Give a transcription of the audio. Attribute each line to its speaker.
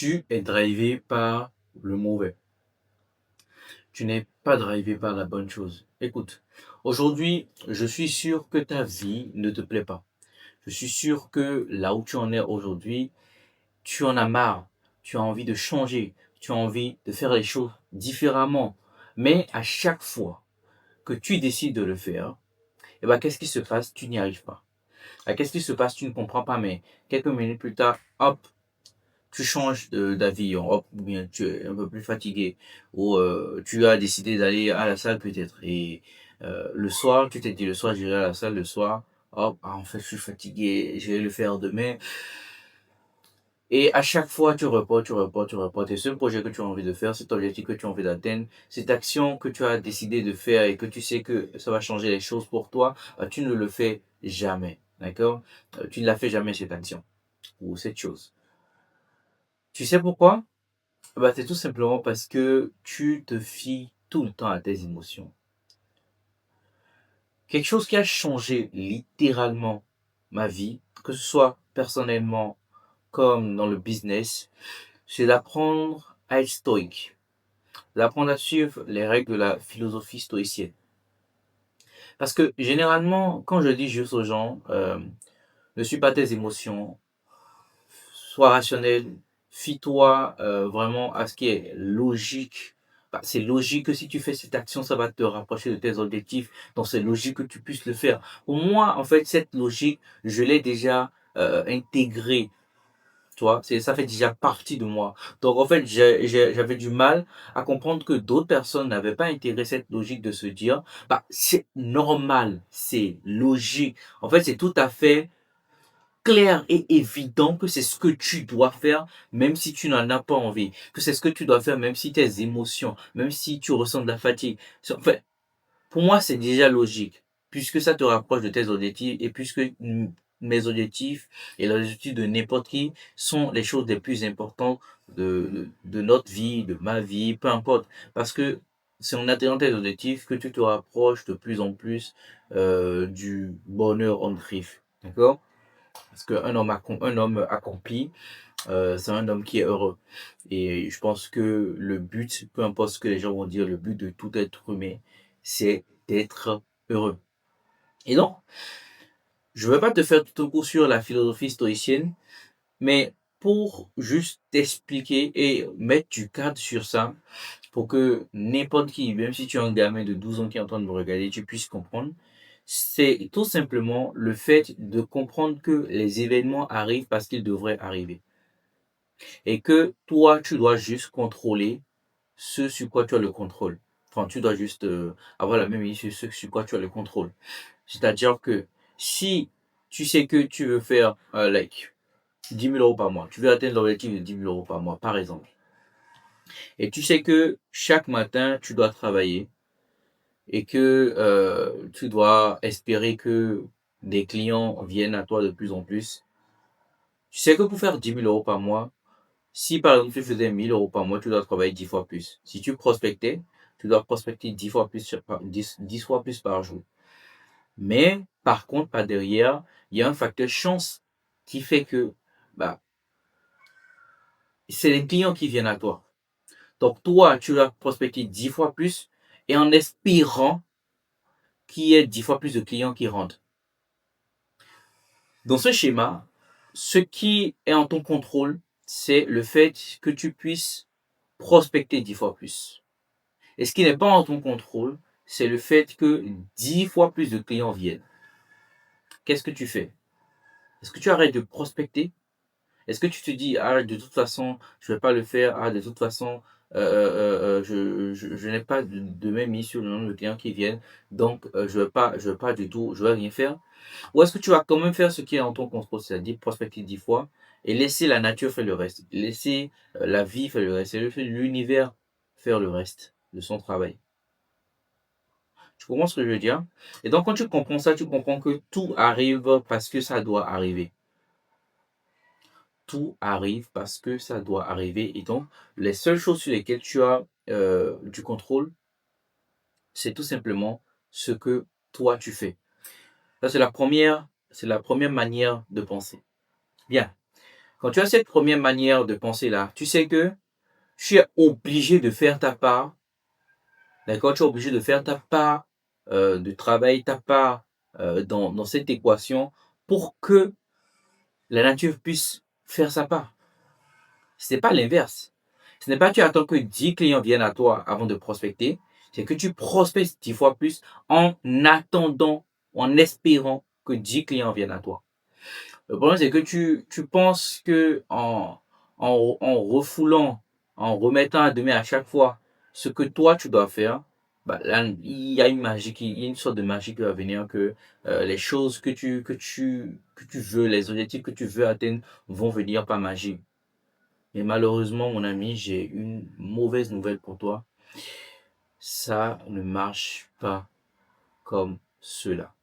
Speaker 1: Tu es drivé par le mauvais. Tu n'es pas drivé par la bonne chose. Écoute, aujourd'hui, je suis sûr que ta vie ne te plaît pas. Je suis sûr que là où tu en es aujourd'hui, tu en as marre. Tu as envie de changer. Tu as envie de faire les choses différemment. Mais à chaque fois que tu décides de le faire, eh ben, qu'est-ce qui se passe? Tu n'y arrives pas. Qu'est-ce qui se passe? Tu ne comprends pas, mais quelques minutes plus tard, hop, tu changes d'avis, hop, ou bien tu es un peu plus fatigué, ou tu as décidé d'aller à la salle peut-être, et le soir, tu t'es dit le soir, j'irai à la salle le soir, hop, en fait, je suis fatigué, je vais le faire demain, et à chaque fois, tu reportes, tu reportes, tu reportes, et ce projet que tu as envie de faire, cet objectif que tu as envie d'atteindre, cette action que tu as décidé de faire et que tu sais que ça va changer les choses pour toi, tu ne le fais jamais, d'accord? Tu ne la fais jamais cette action, ou cette chose. Tu sais pourquoi? Bah, c'est tout simplement parce que tu te fies tout le temps à tes émotions. Quelque chose qui a changé littéralement ma vie, que ce soit personnellement comme dans le business, c'est d'apprendre à être stoïque, d'apprendre à suivre les règles de la philosophie stoïcienne. Parce que généralement, quand je dis juste aux gens, ne suis pas tes émotions, sois rationnel, fie-toi vraiment à ce qui est logique. Bah, c'est logique que si tu fais cette action, ça va te rapprocher de tes objectifs. Donc c'est logique que tu puisses le faire. Pour moi, en fait, cette logique, je l'ai déjà intégrée. Tu vois, ça fait déjà partie de moi. Donc en fait, j'avais du mal à comprendre que d'autres personnes n'avaient pas intégré cette logique de se dire, bah, c'est normal, c'est logique. En fait, c'est tout à fait clair et évident que c'est ce que tu dois faire, même si tu n'en as pas envie. Que c'est ce que tu dois faire, même si tes émotions, même si tu ressens de la fatigue. En fait, pour moi, c'est déjà logique, puisque ça te rapproche de tes objectifs et puisque mes objectifs et les objectifs de n'importe qui sont les choses les plus importantes de notre vie, de ma vie, peu importe. Parce que c'est en atteignant tes objectifs que tu te rapproches de plus en plus du bonheur on griffe. D'accord? Parce qu'un un homme accompli, c'est un homme qui est heureux. Et je pense que le but, peu importe ce que les gens vont dire, le but de tout être humain, c'est d'être heureux. Et donc, je ne vais pas te faire tout un cours sur la philosophie stoïcienne, mais pour juste t'expliquer et mettre du cadre sur ça, pour que n'importe qui, même si tu es un gamin de 12 ans qui est en train de me regarder, tu puisses comprendre, c'est tout simplement le fait de comprendre que les événements arrivent parce qu'ils devraient arriver. Et que toi, tu dois juste contrôler ce sur quoi tu as le contrôle. Enfin, tu dois juste avoir la même idée sur ce sur quoi tu as le contrôle. C'est-à-dire que si tu sais que tu veux faire 10 000 euros par mois, tu veux atteindre l'objectif de 10 000 euros par mois, par exemple, et tu sais que chaque matin, tu dois travailler et que tu dois espérer que des clients viennent à toi de plus en plus, tu sais que pour faire 10 000 euros par mois, si par exemple tu faisais 1 000 euros par mois, tu dois travailler 10 fois plus. Si tu prospectais, tu dois prospecter 10 fois plus, 10 fois plus par jour. Mais par contre, par derrière, il y a un facteur chance qui fait que bah, c'est les clients qui viennent à toi. Donc toi, tu dois prospecter 10 fois plus et en espérant qu'il y ait 10 fois plus de clients qui rentrent. Dans ce schéma, ce qui est en ton contrôle, c'est le fait que tu puisses prospecter 10 fois plus. Et ce qui n'est pas en ton contrôle, c'est le fait que 10 fois plus de clients viennent. Qu'est-ce que tu fais? Est-ce que tu arrêtes de prospecter? Est-ce que tu te dis, ah, de toute façon, je ne vais pas le faire, ah, de toute façon, je n'ai pas de même mise sur le nombre de clients qui viennent, donc je vais pas du tout, je vais rien faire? Ou est-ce que tu vas quand même faire ce qui est en ton contrôle, c'est-à-dire prospecter 10 fois et laisser la nature faire le reste, laisser la vie faire le reste, et laisser l'univers faire le reste de son travail? Tu comprends ce que je veux dire? Et donc, quand tu comprends ça, tu comprends que tout arrive parce que ça doit arriver. Tout arrive parce que ça doit arriver. Et donc, les seules choses sur lesquelles tu as du contrôle, c'est tout simplement ce que toi tu fais. Ça, c'est la première manière de penser. Bien. Quand tu as cette première manière de penser là, tu sais que tu es obligé de faire ta part, d'accord? Tu es obligé de faire ta part de travail, ta part dans cette équation pour que la nature puisse faire sa part. Ce n'est pas l'inverse. Ce n'est pas tu attends que 10 clients viennent à toi avant de prospecter. C'est que tu prospectes 10 fois plus en attendant, en espérant que 10 clients viennent à toi. Le problème, c'est que tu penses que en refoulant, en remettant à demain à chaque fois ce que toi tu dois faire, bah, là, il y a une magie, il y a une sorte de magie qui va venir que les choses que tu veux, les objectifs que tu veux atteindre vont venir par magie. Mais malheureusement, mon ami, j'ai une mauvaise nouvelle pour toi. Ça ne marche pas comme cela.